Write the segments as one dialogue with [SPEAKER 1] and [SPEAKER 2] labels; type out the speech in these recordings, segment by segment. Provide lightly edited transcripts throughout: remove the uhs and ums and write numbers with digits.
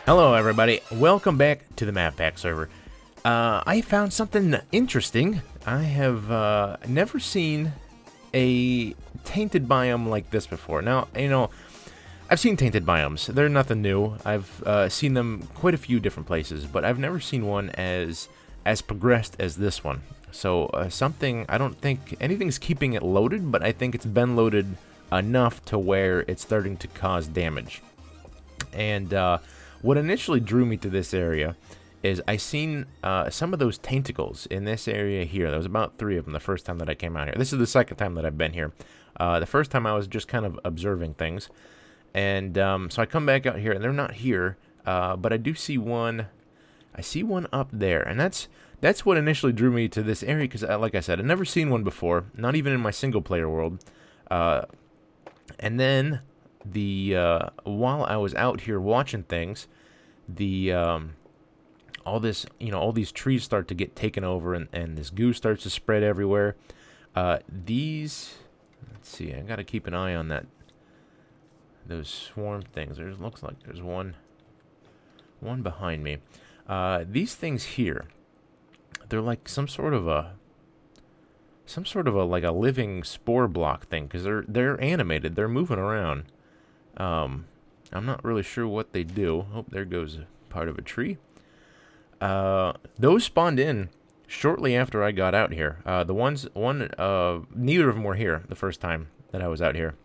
[SPEAKER 1] Hello everybody, welcome back to the MavPack server. I found something interesting. I have never seen a tainted biome like this before. Now, you know, I've seen tainted biomes. They're nothing new. I've seen them quite a few different places, but I've never seen one as progressed as this one. So something, I don't think anything's keeping it loaded, but I think it's been loaded enough to where it's starting to cause damage. And what initially drew me to this area is I seen some of those tentacles in this area here. There was about 3 of them the first time that I came out here. This is the second time that I've been here. The first time I was just kind of observing things. And so I come back out here, and they're not here. But I do see one. I see one up there. And that's what initially drew me to this area. Because, like I said, I've never seen one before. Not even in my single-player world. And then while I was out here watching things, all these trees start to get taken over, and this goo starts to spread everywhere. Let's see, I gotta keep an eye on those swarm things. Looks like there's one behind me. These things here, they're like some sort of a like a living spore block thing, because they're animated. They're moving around. I'm not really sure what they do. Oh, there goes a part of a tree. Those spawned in shortly after I got out here. Neither of them were here the first time that I was out here.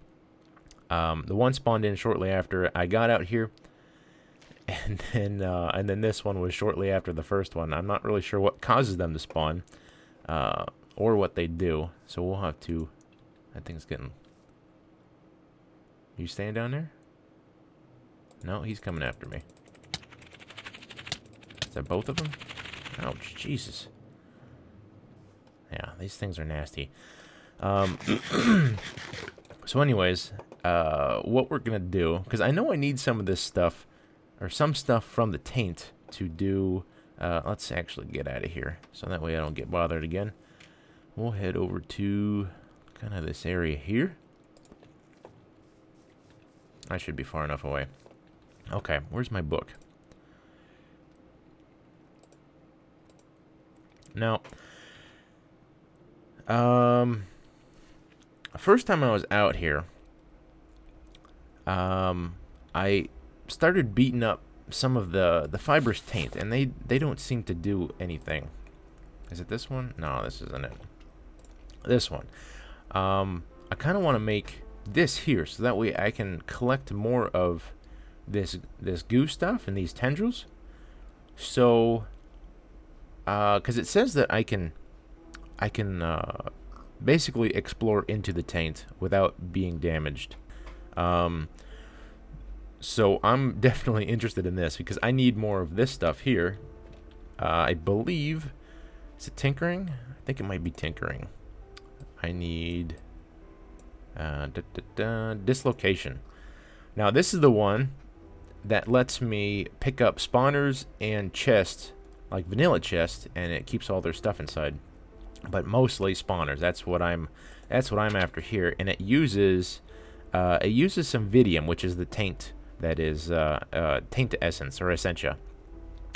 [SPEAKER 1] The one spawned in shortly after I got out here, and then this one was shortly after the first one. I'm not really sure what causes them to spawn, or what they do. So we'll have to. That thing's getting. You staying down there? No, he's coming after me. Is that both of them? Ouch, Jesus. Yeah, these things are nasty. So anyways, what we're going to do, because I know I need some of this stuff, or some stuff from the taint to do, let's actually get out of here, so that way I don't get bothered again. We'll head over to kind of this area here. I should be far enough away. Okay, where's my book? Now, first time I was out here, I started beating up some of the fibrous taint, and they don't seem to do anything. Is it this one? No, this isn't it. This one. I kind of want to make this here, so that way I can collect more of this goo stuff and these tendrils. So, because it says that I can basically explore into the taint without being damaged. So I'm definitely interested in this because I need more of this stuff here. I believe, is it tinkering? I think it might be tinkering. I need dislocation. Now this is the one that lets me pick up spawners and chests, like vanilla chests, and it keeps all their stuff inside. But mostly spawners. That's what I'm after here, and it uses some vidium, which is the taint that is taint essence or essentia.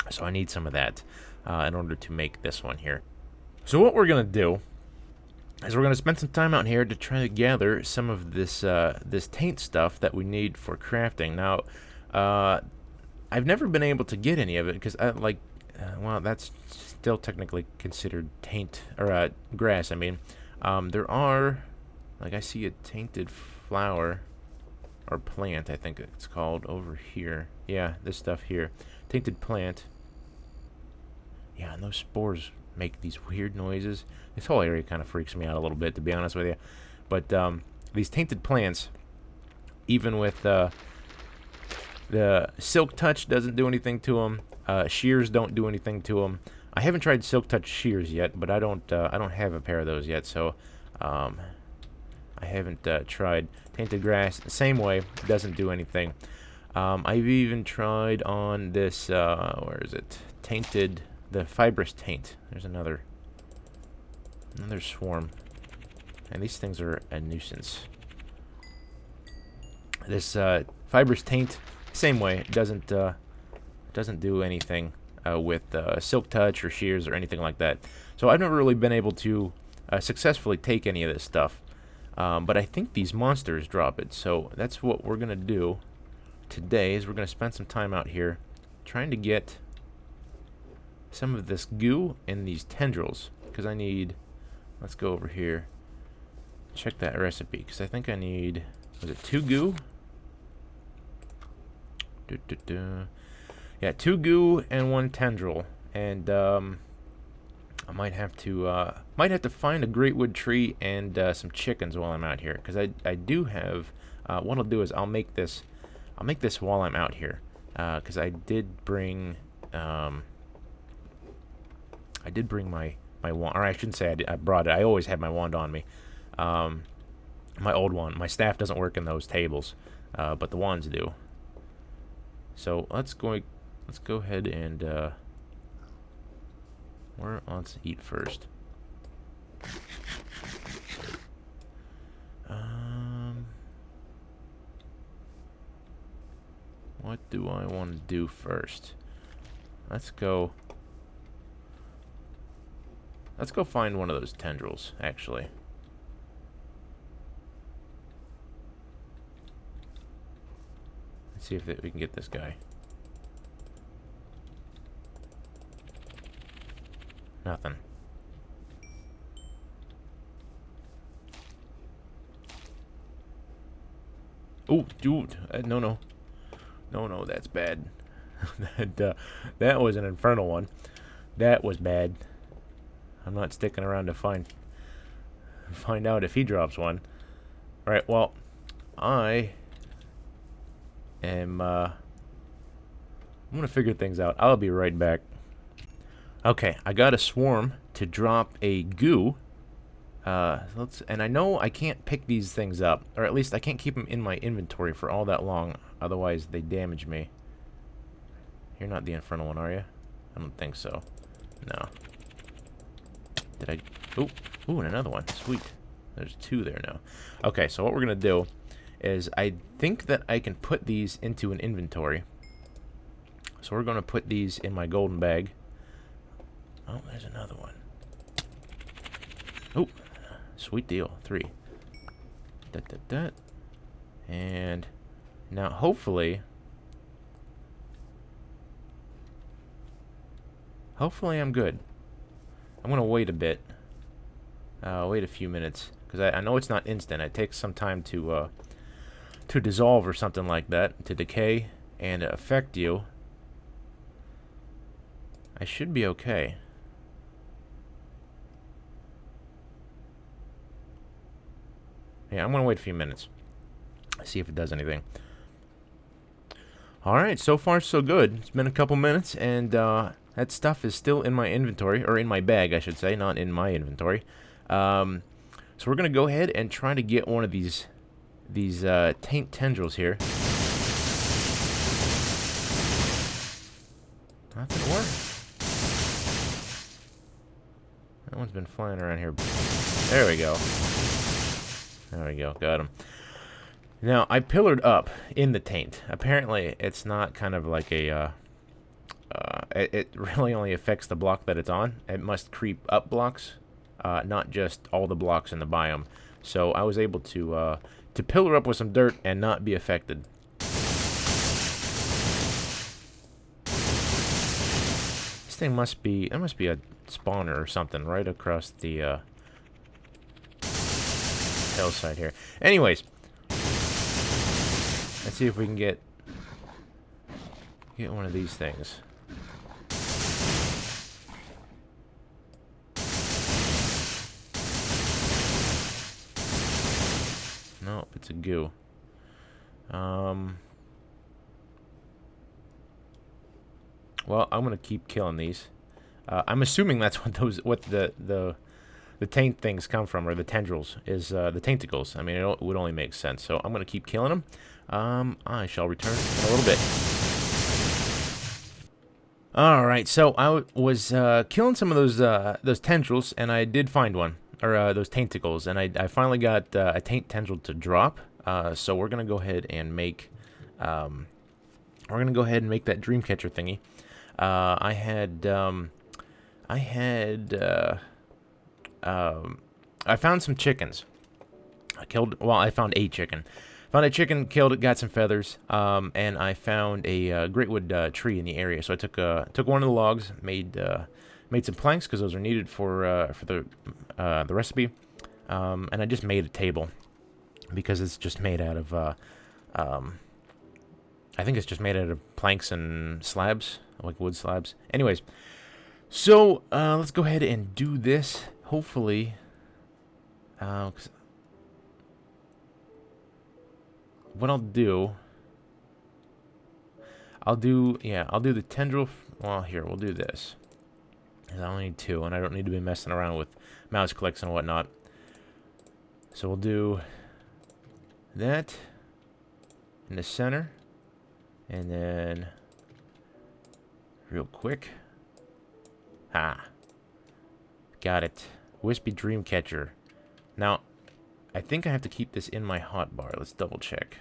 [SPEAKER 1] So I need some of that in order to make this one here. So what we're gonna do is we're gonna spend some time out here to try to gather some of this this taint stuff that we need for crafting. Now, I've never been able to get any of it because well, that's still technically considered taint or grass. I mean, there are, like, I see a tainted flower or plant, I think it's called, over here. Yeah, this stuff here, tainted plant. Yeah, and those spores make these weird noises. This whole area kind of freaks me out a little bit, to be honest with you. But these tainted plants, even with the silk touch, doesn't do anything to them. Shears don't do anything to them. I haven't tried silk touch shears yet, but I don't have a pair of those yet, so I haven't tried. Tainted grass, the same way, doesn't do anything. I've even tried on this, where is it? The fibrous taint. There's another swarm. And these things are a nuisance. This fibrous taint, same way, it doesn't It doesn't do anything with silk touch or shears or anything like that. So I've never really been able to successfully take any of this stuff. But I think these monsters drop it. So that's what we're going to do today, is we're going to spend some time out here trying to get some of this goo and these tendrils. Because I need... Let's go over here. Check that recipe. Because I think I need... Was it 2 goo? Yeah, 2 goo and 1 tendril. And I might have to find a great wood tree and some chickens while I'm out here, because I do have what I'll do is I'll make this while I'm out here, because I did bring my wand, or I shouldn't say I brought it. I always had my wand on me. My old wand. My staff doesn't work in those tables, but the wands do. So let's go ahead and let's eat first. What do I want to do first? Let's go find one of those tendrils, actually. Let's see if we can get this guy. Nothing. Oh, dude! No, that's bad. That was an infernal one. That was bad. I'm not sticking around to find out if he drops one. All right. Well, I am. I'm gonna figure things out. I'll be right back. Okay, I got a swarm to drop a goo. And I know I can't pick these things up, or at least I can't keep them in my inventory for all that long, otherwise they damage me. You're not the infernal one, are you? I don't think so. No. Did I... Ooh, and another one. Sweet. There's 2 there now. Okay, so what we're gonna do is I think that I can put these into an inventory. So we're gonna put these in my golden bag. Oh, there's another one. Oh, sweet deal. 3. And now hopefully I'm good. I'm gonna wait a bit. Wait a few minutes, because I know it's not instant. It takes some time to dissolve or something like that, to decay and affect you. I should be okay. Yeah, I'm going to wait a few minutes. See if it does anything. Alright, so far so good. It's been a couple minutes, and that stuff is still in my inventory, or in my bag, I should say, not in my inventory. So we're going to go ahead and try to get one of these taint tendrils here. Nothing worked. That one's been flying around here. There we go. There we go, got him. Now, I pillared up in the taint. Apparently, it's not kind of like a, it really only affects the block that it's on. It must creep up blocks, not just all the blocks in the biome. So I was able to pillar up with some dirt and not be affected. This thing must be, there must be a spawner or something right across the, hillside here. Anyways, let's see if we can get one of these things. Nope, it's a goo. Well, I'm gonna keep killing these. I'm assuming that's what the taint things come from, or the tendrils, is the tainticles. I mean, it would only make sense. So I'm going to keep killing them. I shall return in a little bit. Alright, so I was killing some of those tendrils, and I did find one, or those tainticles, and I finally got a taint tendril to drop. So we're going to go ahead and make we're going to go ahead and make that dream catcher thingy. I found some chickens. I found a chicken. Found a chicken, killed it, got some feathers, and I found a greatwood tree in the area. So I took one of the logs, made some planks because those are needed for the recipe, and I just made a table because it's just made out of I think it's just made out of planks and slabs, like wood slabs. Anyways, so let's go ahead and do this. Hopefully, 'cause what I'll do the tendril. Well, here, we'll do this. I only need 2, and I don't need to be messing around with mouse clicks and whatnot. So we'll do that in the center, and then real quick. Got it. Wispy Dreamcatcher. Now, I think I have to keep this in my hotbar. Let's double check.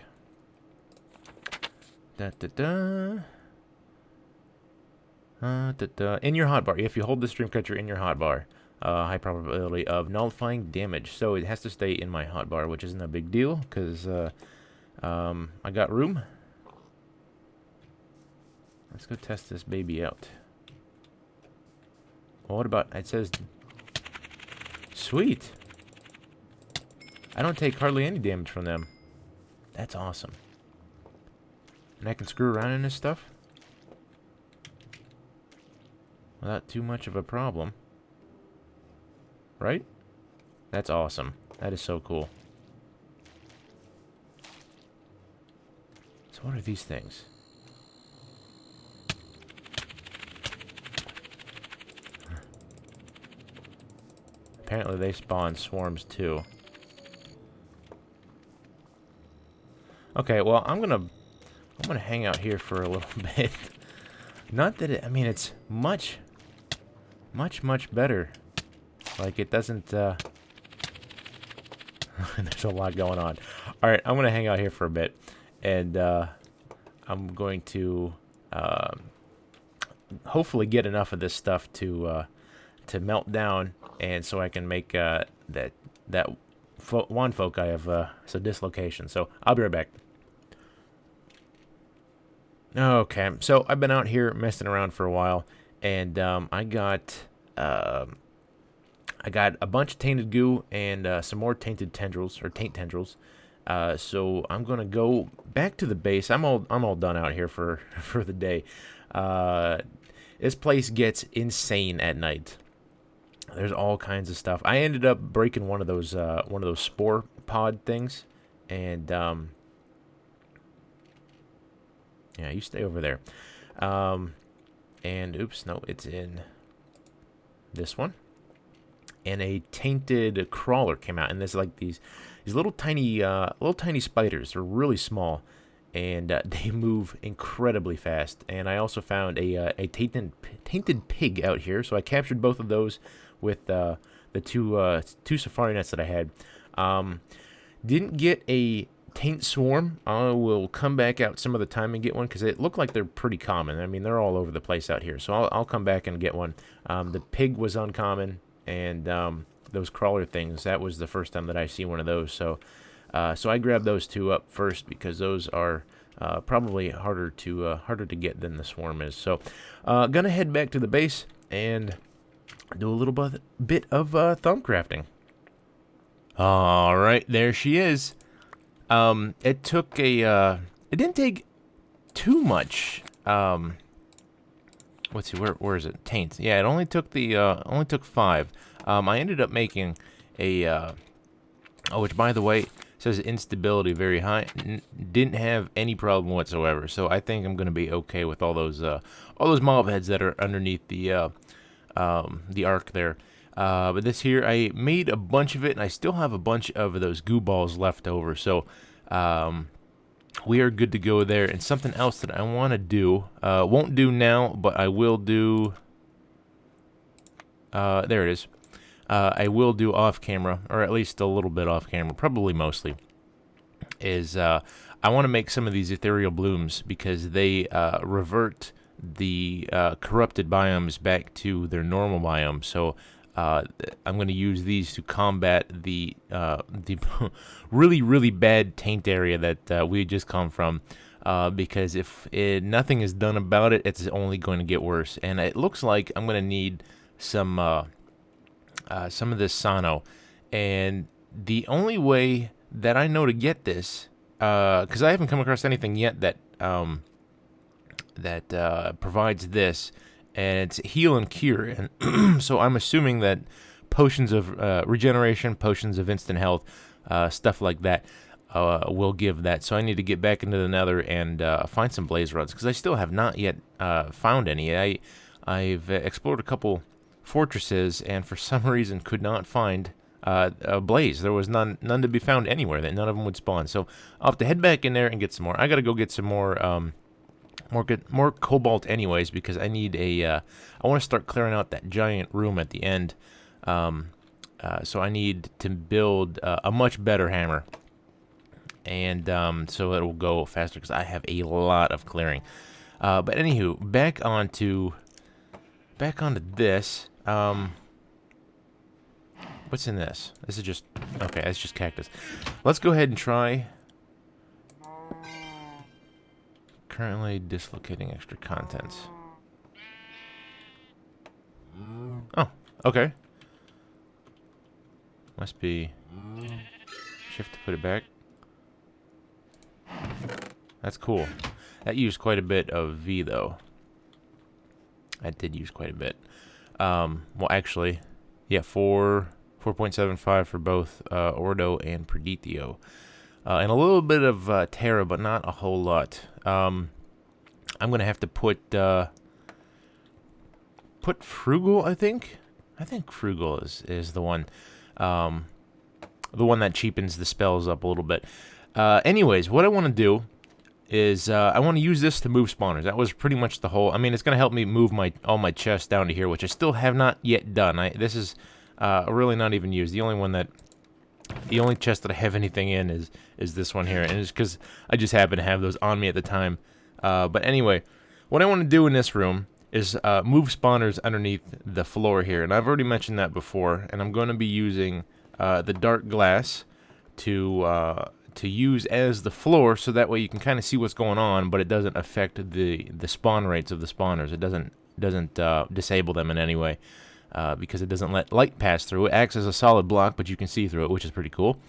[SPEAKER 1] In your hotbar, if you hold the Dreamcatcher in your hotbar, high probability of nullifying damage. So it has to stay in my hotbar, which isn't a big deal because I got room. Let's go test this baby out. Well, what about, it says, sweet. I don't take hardly any damage from them. That's awesome. And I can screw around in this stuff without too much of a problem. Right? That's awesome. That is so cool. So what are these things? Apparently they spawn swarms too. Okay, well, I'm gonna hang out here for a little bit. Not that I mean, it's much better. Like, it doesn't, there's a lot going on. Alright, I'm gonna hang out here for a bit. And, I'm going to, hopefully get enough of this stuff to melt down. And so I can make, that wand folk I have, some dislocation. So, I'll be right back. Okay, so I've been out here messing around for a while, and I got a bunch of tainted goo and some more tainted tendrils or taint tendrils. So I'm gonna go back to the base. I'm all done out here for the day. This place gets insane at night. There's all kinds of stuff. I ended up breaking one of those spore pod things, and yeah, you stay over there. And oops, no, it's in this one. And a tainted crawler came out, and there's like these little tiny spiders. They're really small, and they move incredibly fast. And I also found a tainted pig out here, so I captured both of those with the two safari nets that I had. Didn't get a taint swarm. I will come back out some other time and get one because it looked like they're pretty common. I mean, they're all over the place out here, so I'll come back and get one. The pig was uncommon, and those crawler things, that was the first time that I see one of those. So I grabbed those two up first because those are probably harder to get than the swarm is. So gonna head back to the base and do a little bit of thumb crafting. All right, there she is. It took it didn't take too much. Let's see, where is it? Taint. Yeah, it only took only took 5. I ended up making a which by the way says instability very high. Didn't have any problem whatsoever. So I think I'm gonna be okay with all those mob heads that are underneath the arc there. But this here, I made a bunch of it, and I still have a bunch of those goo balls left over. So we are good to go there. And something else that I want to do, won't do now, but I will do. There it is. I will do off camera, or at least a little bit off camera, probably mostly. Is I want to make some of these ethereal blooms because they revert the corrupted biomes back to their normal biome. So I'm going to use these to combat the really, really bad taint area that we had just come from. Because if nothing is done about it, it's only going to get worse. And it looks like I'm going to need some of this Sano. And the only way that I know to get this, because I haven't come across anything yet that provides this, and it's heal and cure. And so I'm assuming that potions of regeneration, potions of instant health, stuff like that will give that. So I need to get back into the Nether and find some blaze rods, because I still have not yet found any. I've explored a couple fortresses and for some reason could not find a blaze. There was none to be found anywhere. That none of them would spawn. So I'll have to head back in there and get some more. I gotta go get some more more cobalt anyways, because I need I want to start clearing out that giant room at the end. So I need to build a much better hammer, and so it will go faster because I have a lot of clearing. But anywho, back onto this. What's in this? This is just okay. That's just cactus. Let's go ahead and try. Currently dislocating extra contents. Oh, okay. Must be shift to put it back. That's cool. That used quite a bit of V though. That did use quite a bit. Well, actually, yeah, 4.75 for both Ordo and Predithio. And a little bit of Terra, but not a whole lot. I'm gonna have to put Frugal. I think Frugal is the one that cheapens the spells up a little bit. Anyways, what I want to do is I want to use this to move spawners. That was pretty much the whole. I mean, it's gonna help me move all my chests down to here, which I still have not yet done. This is really not even used. The only chest that I have anything in is this one here, and it's because I just happen to have those on me at the time. But anyway, what I want to do in this room is move spawners underneath the floor here, and I've already mentioned that before. And I'm going to be using the dark glass to use as the floor, so that way you can kind of see what's going on, but it doesn't affect the spawn rates of the spawners. It doesn't disable them in any way. Because it doesn't let light pass through. It acts as a solid block, but you can see through it, which is pretty cool.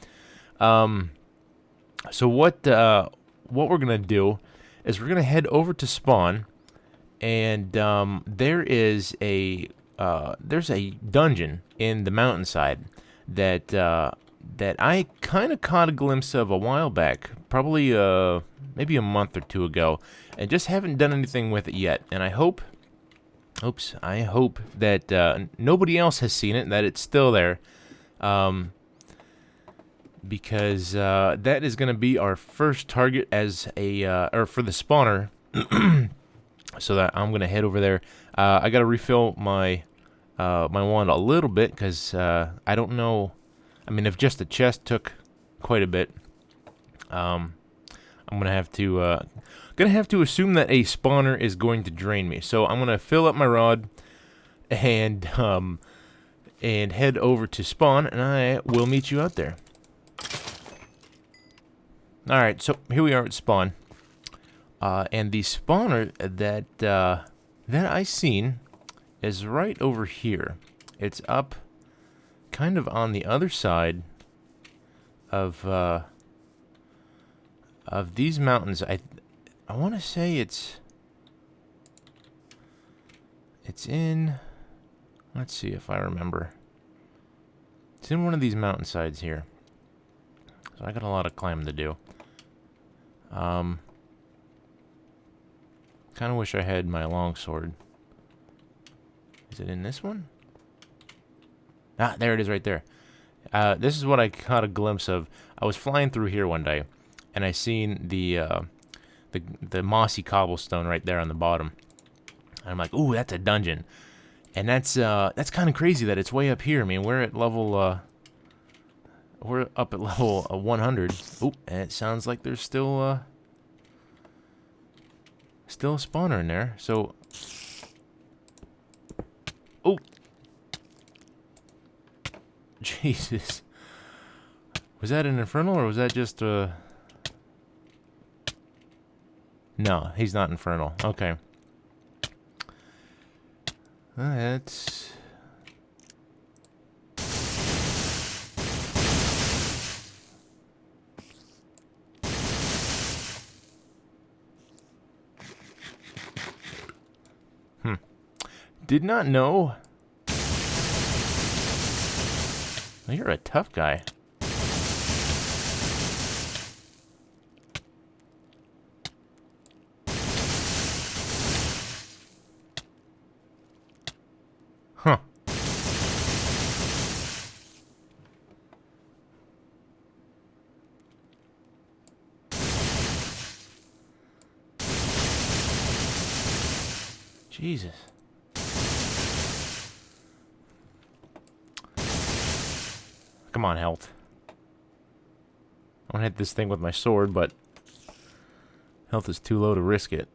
[SPEAKER 1] So what we're gonna do is we're gonna head over to spawn, and there's a dungeon in the mountainside that I kind of caught a glimpse of a while back, probably maybe a month or two ago, and just haven't done anything with it yet. And I hope that nobody else has seen it, that it's still there, because that is going to be our first target as or for the spawner. So that I'm going to head over there. I got to refill my wand a little bit, because I don't know. I mean, if just the chest took quite a bit, I'm gonna have to assume that a spawner is going to drain me. So I'm gonna fill up my rod and head over to spawn, and I will meet you out there. All right, so here we are at spawn, and the spawner that I seen is right over here. It's up, kind of on the other side of these mountains. I want to say it's in, let's see if I remember. It's in one of these mountainsides here. So I got a lot of climbing to do. Kind of wish I had my longsword. Is it in this one? Ah, there it is right there. This is what I caught a glimpse of. I was flying through here one day, and I seen the mossy cobblestone right there on the bottom. And I'm like, ooh, that's a dungeon. And that's kind of crazy that it's way up here. I mean, we're at level we're up at level 100. Oop, and it sounds like there's still a spawner in there. So, oh, Jesus, was that an infernal or was that just a? No, he's not infernal. Okay, that's. Did not know. Oh, you're a tough guy. Huh. Jesus. Come on, health. I want to hit this thing with my sword, but health is too low to risk it.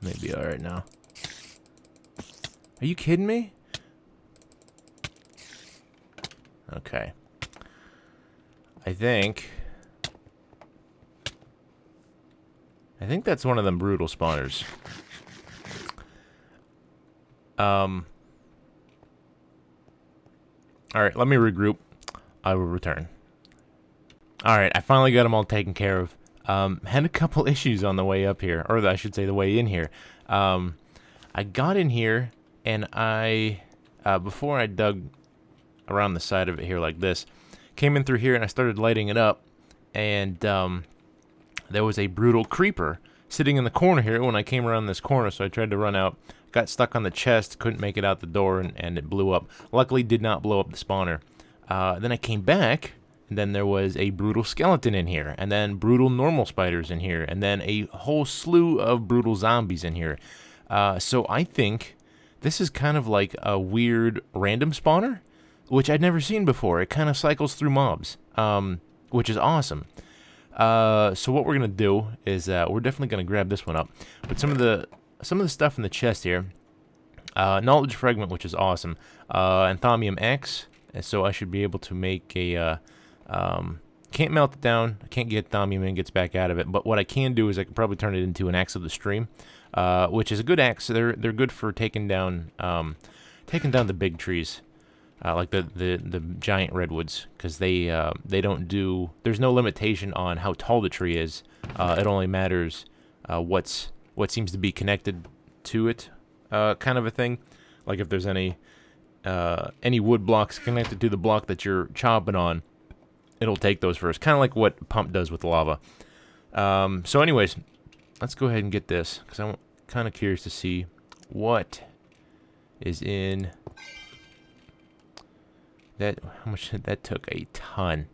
[SPEAKER 1] Maybe alright now. Are you kidding me? Okay. I think that's one of them brutal spawners. Alright, let me regroup. I will return. Alright, I finally got them all taken care of. Had a couple issues on the way up here, or I should say the way in here. I got in here, and before I dug around the side of it here like this, came in through here and I started lighting it up, and there was a brutal creeper sitting in the corner here when I came around this corner, so I tried to run out, got stuck on the chest, couldn't make it out the door, and it blew up. Luckily, did not blow up the spawner. Then I came back, and then there was a brutal skeleton in here, and then brutal normal spiders in here, and then a whole slew of brutal zombies in here. So I think this is kind of like a weird random spawner, which I'd never seen before. It kind of cycles through mobs, which is awesome. So what we're gonna do is we're definitely gonna grab this one up. But some of the stuff in the chest here, knowledge fragment, which is awesome, and thaumium X. So I should be able to make a. Can't melt it down. I can't get thaumium and gets back out of it. But what I can do is I can probably turn it into an axe of the stream, which is a good axe. They're good for taking down the big trees. Like the giant redwoods, because they don't do. There's no limitation on how tall the tree is. It only matters what seems to be connected to it, kind of a thing. Like if there's any wood blocks connected to the block that you're chopping on, it'll take those first. Kind of like what pump does with lava. So, anyways, let's go ahead and get this, because I'm kind of curious to see what is in. How much that took? A ton.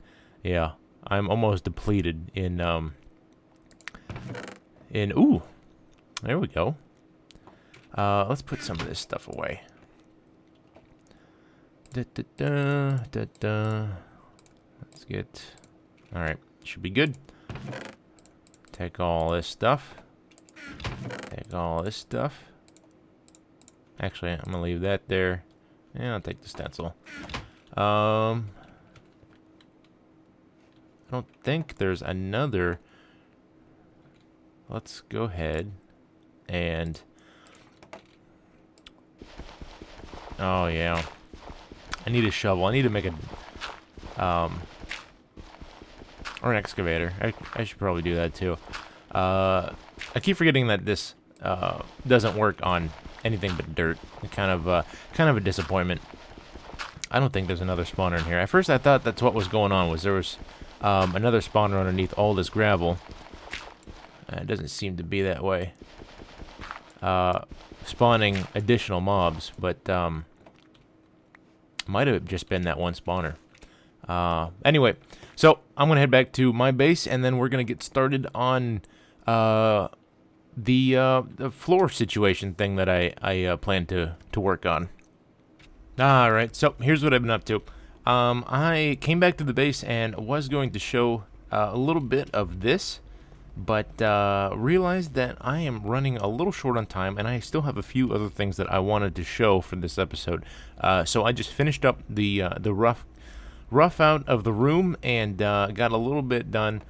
[SPEAKER 1] Yeah, I'm almost depleted in ooh, there we go. Let's put some of this stuff away. Let's get. All right, should be good. Take all this stuff. Take all this stuff. Actually, I'm gonna leave that there. Yeah, I'll take the stencil. I don't think there's another. Let's go ahead and. Oh yeah, I need a shovel. I need to make a or an excavator. I should probably do that too. I keep forgetting that this doesn't work on anything but dirt. Kind of a disappointment. I don't think there's another spawner in here. At first I thought that's what was going on, was there was another spawner underneath all this gravel. It doesn't seem to be that way. Spawning additional mobs, but might have just been that one spawner. Anyway, so I'm going to head back to my base, and then we're going to get started on the floor situation thing that I plan to work on. All right, so here's what I've been up to. I came back to the base and was going to show a little bit of this, but realized that I am running a little short on time, and I still have a few other things that I wanted to show for this episode. So I just finished up the rough out of the room and got a little bit done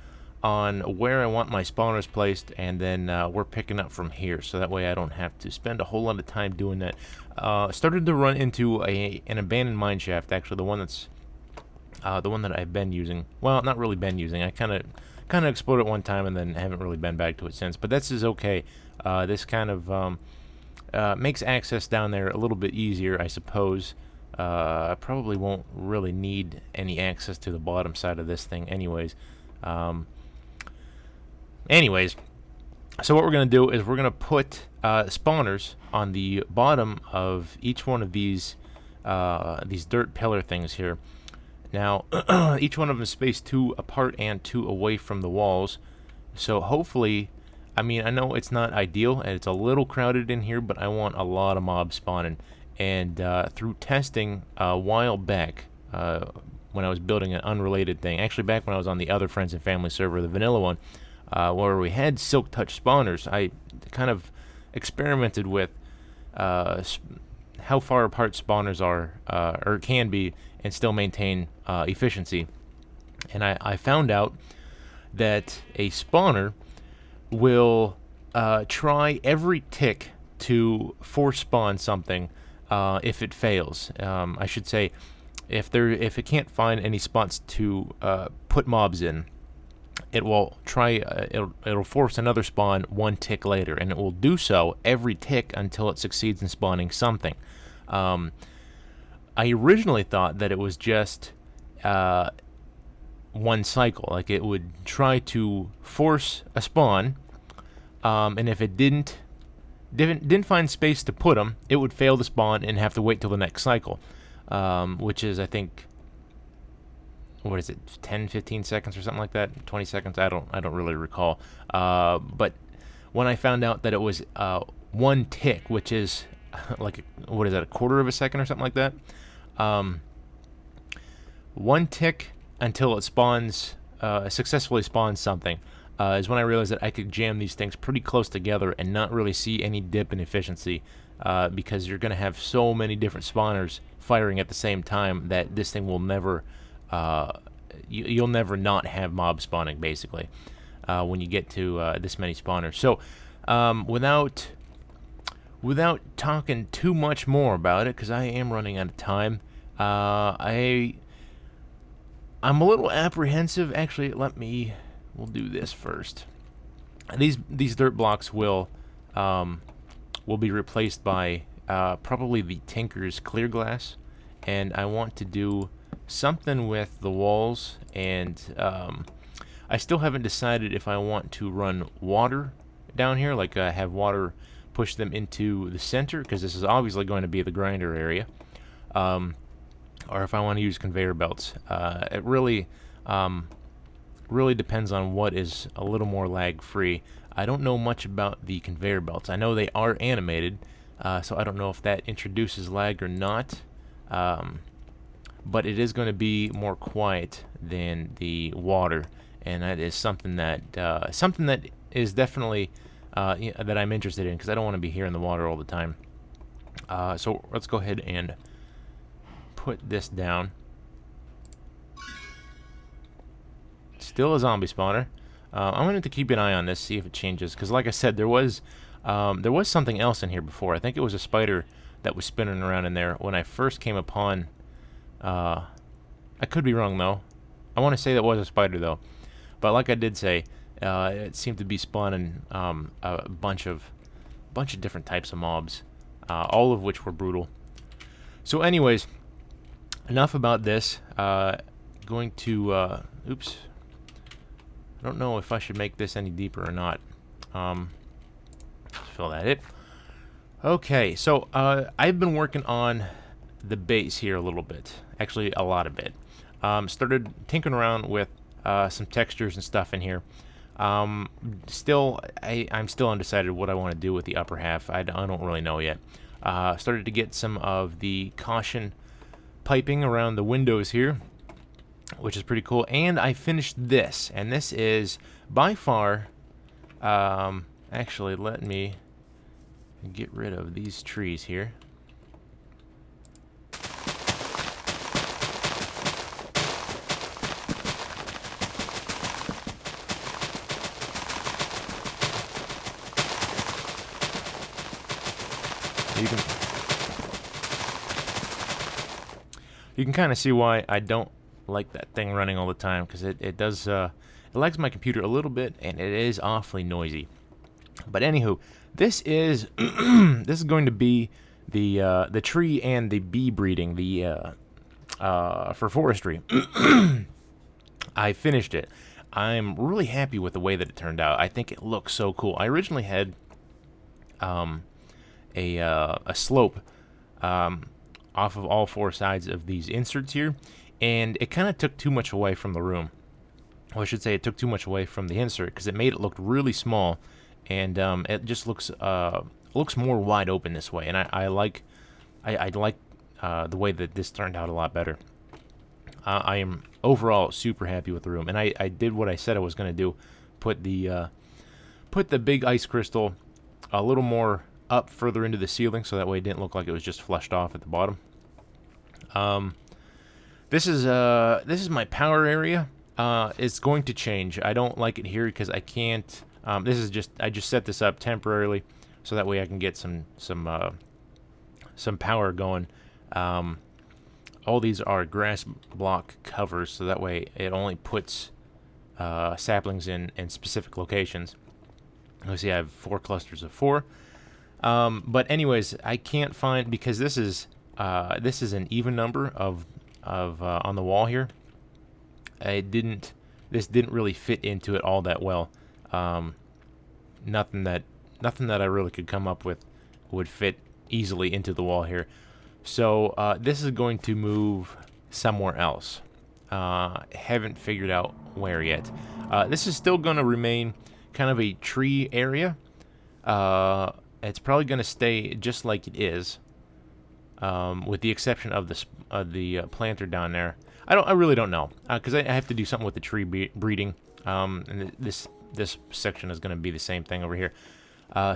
[SPEAKER 1] on where I want my spawners placed, and then we're picking up from here, so that way I don't have to spend a whole lot of time doing that. Started to run into an abandoned mine shaft, actually, the one that I've been using. Well, not really been using. I kind of explored it one time and then haven't really been back to it since. But this is okay. This kind of makes access down there a little bit easier, I suppose. I probably won't really need any access to the bottom side of this thing, anyways. So what we're going to do is we're going to put spawners on the bottom of each one of these dirt pillar things here. Now, each one of them is spaced 2 apart and 2 away from the walls. So hopefully, I mean, I know it's not ideal and it's a little crowded in here, but I want a lot of mobs spawning. And through testing a while back, when I was building an unrelated thing, actually back when I was on the other Friends and Family server, the vanilla one, where we had silk touch spawners, I kind of experimented with how far apart spawners are, or can be, and still maintain efficiency. And I found out that a spawner will try every tick to force spawn something if it fails. I should say, if it can't find any spots to put mobs in, it will try. It'll force another spawn 1 tick later, and it will do so every tick until it succeeds in spawning something. I originally thought that it was just 1 cycle, like it would try to force a spawn, and if it didn't find space to put them, it would fail to spawn and have to wait till the next cycle, which is, I think, what is it, 10-15 seconds or something like that, 20 seconds, I don't really recall. But when I found out that it was 1 tick, which is like, what is that, a quarter of a second or something like that, 1 tick until it spawns, successfully spawns something, is when I realized that I could jam these things pretty close together and not really see any dip in efficiency, because you're going to have so many different spawners firing at the same time that this thing will never, you'll never not have mob spawning, basically, when you get to this many spawners. So without talking too much more about it, because I am running out of time, I'm a little apprehensive. Actually, we'll do this first. These dirt blocks will be replaced by probably the Tinker's clear glass, and I want to do something with the walls, and I still haven't decided if I want to run water down here, like have water push them into the center, because this is obviously going to be the grinder area, or if I want to use conveyor belts. It really depends on what is a little more lag free. I don't know much about the conveyor belts. I know they are animated, so I don't know if that introduces lag or not, but it is going to be more quiet than the water, and that is something that is definitely that I'm interested in, because I don't want to be here in the water all the time. So let's go ahead and put this down. Still a zombie spawner. I'm going to keep an eye on this, see if it changes, because like I said, there was something else in here before. I think it was a spider that was spinning around in there when I first came upon. I could be wrong though. I want to say that was a spider though, but like I did say, it seemed to be spawning a bunch of different types of mobs, all of which were brutal. So anyways, enough about this. Going to oops. I don't know if I should make this any deeper or not. Let's fill that in. Okay, so I've been working on the base here a little bit. Actually, a lot of it. Started tinkering around with some textures and stuff in here. I'm still undecided what I want to do with the upper half. I don't really know yet. Started to get some of the caution piping around the windows here, which is pretty cool. And I finished this, and this is by far, actually, let me get rid of these trees here. You can kind of see why I don't like that thing running all the time, because it does it lags my computer a little bit, and it is awfully noisy. But anywho, this is this is going to be the tree and the bee breeding for forestry. I finished it. I'm really happy with the way that it turned out. I think it looks so cool. I originally had a slope off of all four sides of these inserts here, and it kind of took too much away from the room. Well, I should say it took too much away from the insert, because it made it look really small, and it just looks more wide open this way. And I like the way that this turned out a lot better. I am overall super happy with the room, and I did what I said I was going to do: put the big ice crystal a little more up further into the ceiling, so that way it didn't look like it was just flushed off at the bottom. This is my power area. It's going to change. I don't like it here because I can't. I just set this up temporarily, so that way I can get some power going. All these are grass block covers, so that way it only puts saplings in specific locations. You see, I have 4 clusters of 4. But anyways, I can't find, because this is an even number of on the wall here. This didn't really fit into it all that well. Nothing that I really could come up with would fit easily into the wall here. So this is going to move somewhere else. Haven't figured out where yet. This is still going to remain kind of a tree area. It's probably going to stay just like it is, with the exception of the planter down there. I really don't know, because I have to do something with the tree breeding. And this section is going to be the same thing over here.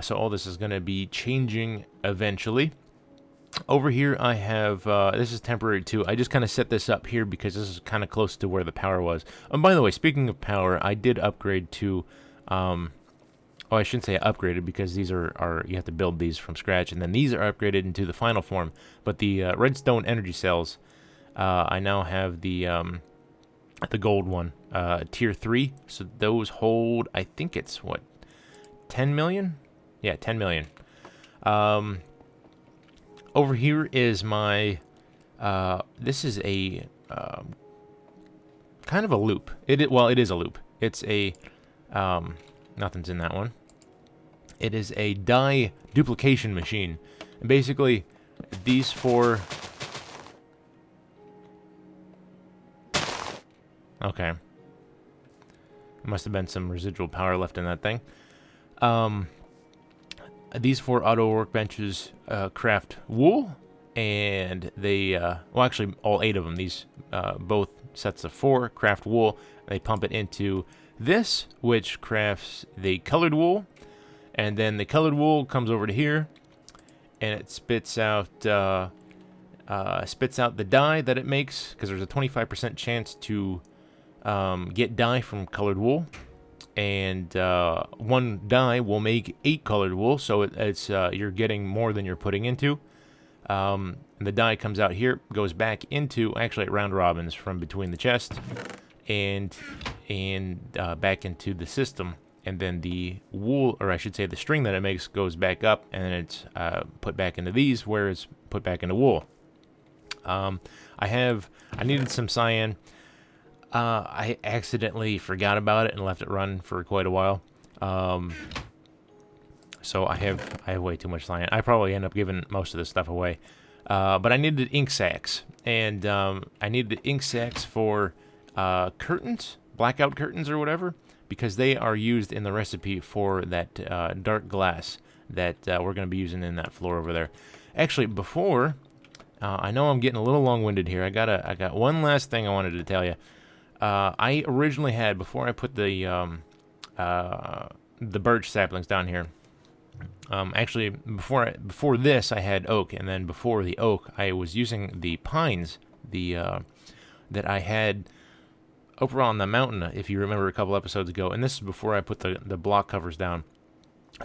[SPEAKER 1] So all this is going to be changing eventually. Over here I have, this is temporary too. I just kind of set this up here because this is kind of close to where the power was. And by the way, speaking of power, I did upgrade to, oh, I shouldn't say I upgraded, because these are you have to build these from scratch, and then these are upgraded into the final form. But the redstone energy cells, I now have the gold one, tier 3. So those hold, I think it's what, 10 million? Yeah, 10 million. Over here is my, this is a kind of a loop. It is a loop. It's a, nothing's in that one. It is a die duplication machine. And basically, these 4... Okay. Must have been some residual power left in that thing. These 4 auto workbenches craft wool, and they, well, actually, all 8 of them. These, both sets of 4 craft wool. They pump it into this, which crafts the colored wool, and then the colored wool comes over to here, and it spits out the dye that it makes, because there's a 25% chance to get dye from colored wool. And 1 dye will make 8 colored wool, so it's you're getting more than you're putting into. And the dye comes out here, goes back into, actually at round robins from between the chest, and back into the system. And then the wool, or I should say the string that it makes, goes back up, and it's put back into these, where it's put back into wool. I needed some cyan. I accidentally forgot about it and left it run for quite a while. So I have way too much cyan. I probably end up giving most of this stuff away. But I needed ink sacs, and I needed the ink sacs for curtains, blackout curtains or whatever, because they are used in the recipe for that dark glass that we're going to be using in that floor over there. Actually, before, I know I'm getting a little long-winded here. I got one last thing I wanted to tell you. I originally had, before I put the birch saplings down here, actually, before this, I had oak, and then before the oak, I was using the pines, that I had over on the mountain, if you remember a couple episodes ago, and this is before I put the block covers down.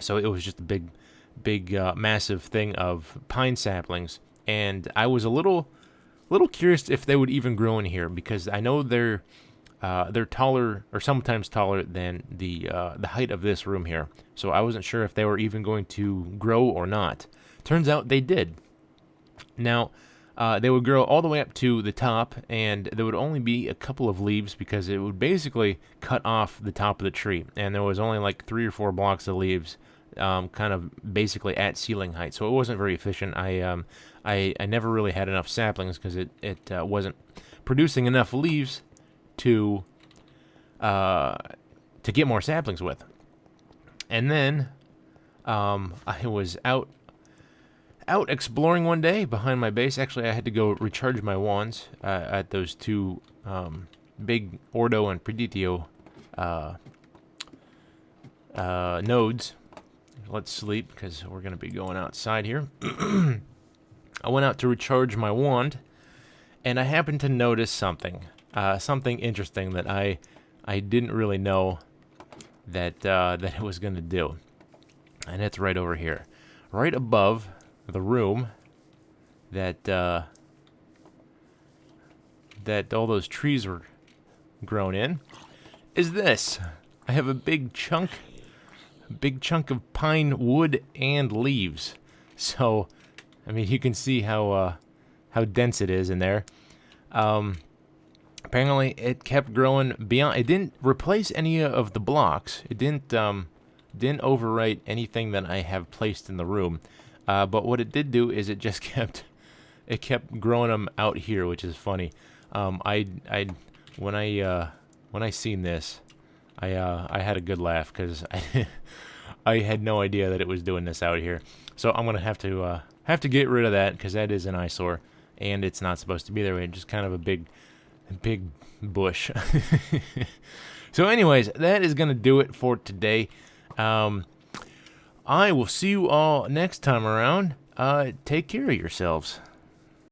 [SPEAKER 1] So it was just a big, massive thing of pine saplings, and I was a little curious if they would even grow in here, because I know they're taller, or sometimes taller than the height of this room here. So I wasn't sure if they were even going to grow or not. Turns out they did. Now, they would grow all the way up to the top, and there would only be a couple of leaves because it would basically cut off the top of the tree, and there was only like 3 or 4 blocks of leaves, kind of basically at ceiling height. So it wasn't very efficient. I never really had enough saplings because it wasn't producing enough leaves to get more saplings with. And then I was out exploring one day behind my base. Actually, I had to go recharge my wands at those 2 big Ordo and Preditio nodes. Let's sleep because we're going to be going outside here. I went out to recharge my wand, and I happened to notice something interesting that I didn't really know that it was going to do. And it's right over here, right above the room that all those trees were grown in, is this. I have a big chunk of pine wood and leaves. So, I mean, you can see how dense it is in there. Apparently, it kept growing beyond. It didn't replace any of the blocks. It didn't overwrite anything that I have placed in the room. But what it did do is it just kept growing them out here, which is funny. When I seen this, I had a good laugh because I had no idea that it was doing this out here. So I'm gonna have to get rid of that because that is an eyesore, and it's not supposed to be there. It's just kind of a big bush. So, anyways, that is gonna do it for today. I will see you all next time around. Take care of yourselves.